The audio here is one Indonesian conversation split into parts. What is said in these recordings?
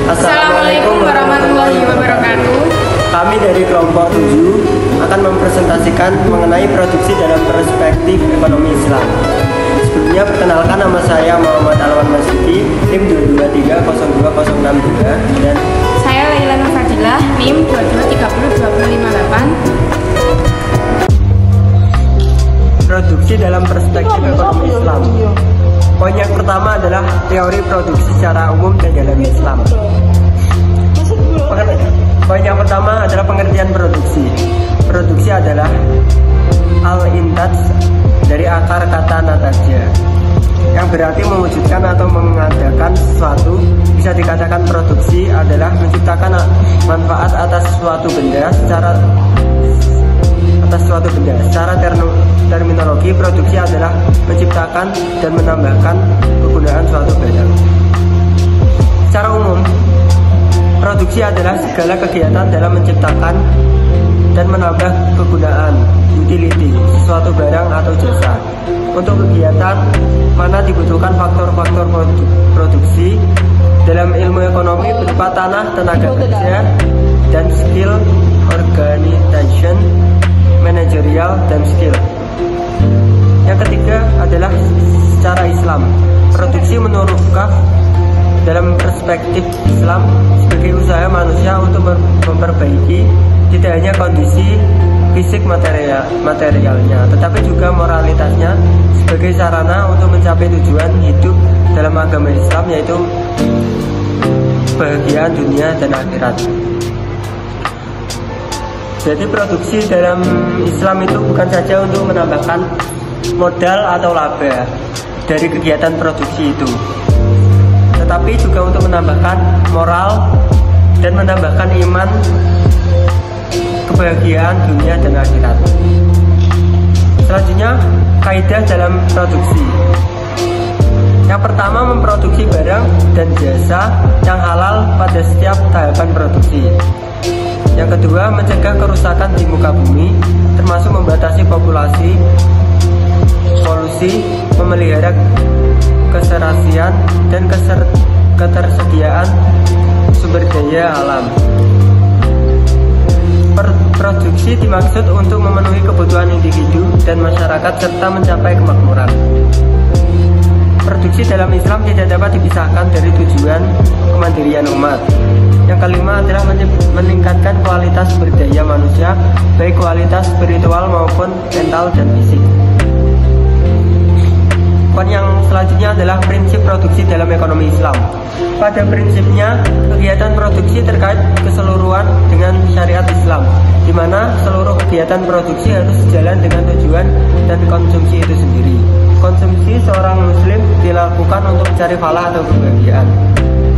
Assalamualaikum warahmatullahi wabarakatuh. Kami dari kelompok 7 akan mempresentasikan mengenai produksi dalam perspektif ekonomi Islam. Sebelumnya perkenalkan, nama saya Muhammad Alwan Masjidi, NIM 2230206 dan Saya Laila Fadilah, NIM 2230258. Produksi dalam perspektif ekonomi Islam. Poin yang pertama adalah teori produksi secara umum dan dalam Islam. Poin yang pertama adalah pengertian produksi. Produksi adalah al-intaj dari akar kata nataja, yang berarti mewujudkan atau mengadakan sesuatu. Bisa dikatakan produksi adalah menciptakan manfaat atas suatu benda. Secara terminologi, produksi adalah menciptakan dan menambahkan kegunaan suatu barang. Secara umum, produksi adalah segala kegiatan dalam menciptakan dan menambah kegunaan utility suatu barang atau jasa. Untuk kegiatan mana dibutuhkan faktor-faktor produksi dalam ilmu ekonomi berupa tanah, tenaga kerja, dan skill, organization, manajerial, dan skill. Yang ketiga adalah secara Islam. Produksi menurut Kaf dalam perspektif Islam sebagai usaha manusia untuk memperbaiki tidak hanya kondisi fisik materialnya, tetapi juga moralitasnya sebagai sarana untuk mencapai tujuan hidup dalam agama Islam, yaitu kebahagiaan dunia dan akhirat. Jadi produksi dalam Islam itu bukan saja untuk menambahkan modal atau laba dari kegiatan produksi itu, tetapi juga untuk menambahkan moral dan menambahkan iman, kebahagiaan dunia dan akhirat. Selanjutnya, kaidah dalam produksi. Yang pertama, memproduksi barang dan jasa yang halal pada setiap tahapan produksi. Yang kedua, mencegah kerusakan di muka bumi, termasuk membatasi populasi, polusi, memelihara keserasian dan ketersediaan sumber daya alam. Produksi dimaksud untuk memenuhi kebutuhan individu dan masyarakat serta mencapai kemakmuran. Produksi dalam Islam tidak dapat dipisahkan dari tujuan kemandirian umat. Yang kelima adalah meningkatkan kualitas sumber daya manusia, baik kualitas spiritual maupun mental dan fisik. Poin yang selanjutnya adalah prinsip produksi dalam ekonomi Islam. Pada prinsipnya, kegiatan produksi terkait keseluruhan dengan syariat Islam, di mana seluruh kegiatan produksi harus sejalan dengan tujuan dan konsumsi itu sendiri. Konsumsi seorang muslim dilakukan untuk mencari falah atau kebahagiaan.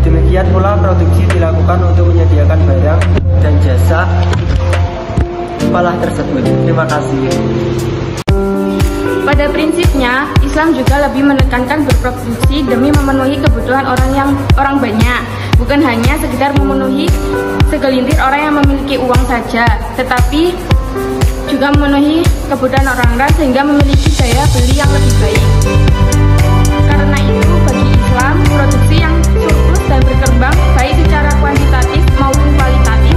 Demikian pula produksi dilakukan untuk menyediakan barang dan jasa falah tersebut. Terima kasih. Pada prinsipnya, Islam juga lebih menekankan berproduksi demi memenuhi kebutuhan orang banyak, bukan hanya sekedar memenuhi segelintir orang yang memiliki uang saja, tetapi juga memenuhi kebutuhan orang-orang sehingga memiliki daya beli yang lebih baik. Karena itu, bagi Islam, produksi yang surplus dan berkembang baik secara kuantitatif maupun kualitatif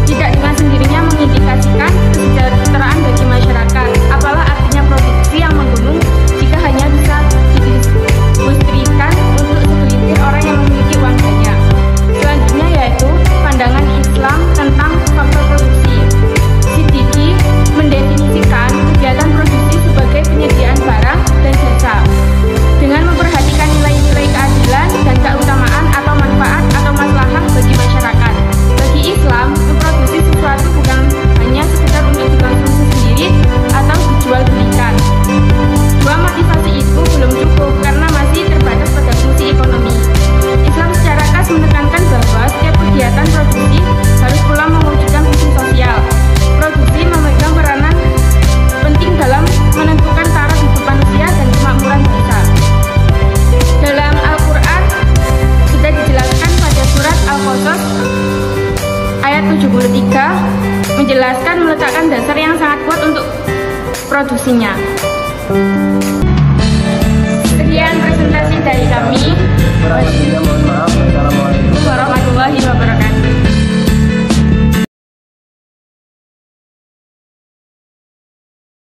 tidak dengan sendirinya mengindikasikan kesejahteraan bagi masyarakat. Apalah artinya produksi yang menggunung jika hanya bisa didistribusikan untuk segelintir orang yang memiliki uang banyak. Selanjutnya yaitu pandangan Islam tentang faktor produksi. Siddiqi mendefinisikan kegiatan produksi sebagai penyediaan barang dan jasa dengan memperhatikan nilai-nilai keadilan dan keutamaan atau manfaat atau maslahah bagi masyarakat. Bagi Islam, memproduksi sesuatu bukan hanya sekedar untuk dikonsumsi sendiri atau dijual belikan. Dua motivasi itu belum cukup karena masih terbatas pada fungsi ekonomi. Islam secara khas menekankan bahwa setiap kegiatan produksi harus pula mewujudkan fungsi sosial. Produksi memegang peranan penting dalam menentukan taraf hidup manusia dan kemakmuran bangsa. Dalam Al-Quran sudah dijelaskan pada surat Al-Qasas ayat 73 menjelaskan meletakkan dasar yang sangat kuat untuk produksinya. Sekian presentasi dari kami. Mohon maaf.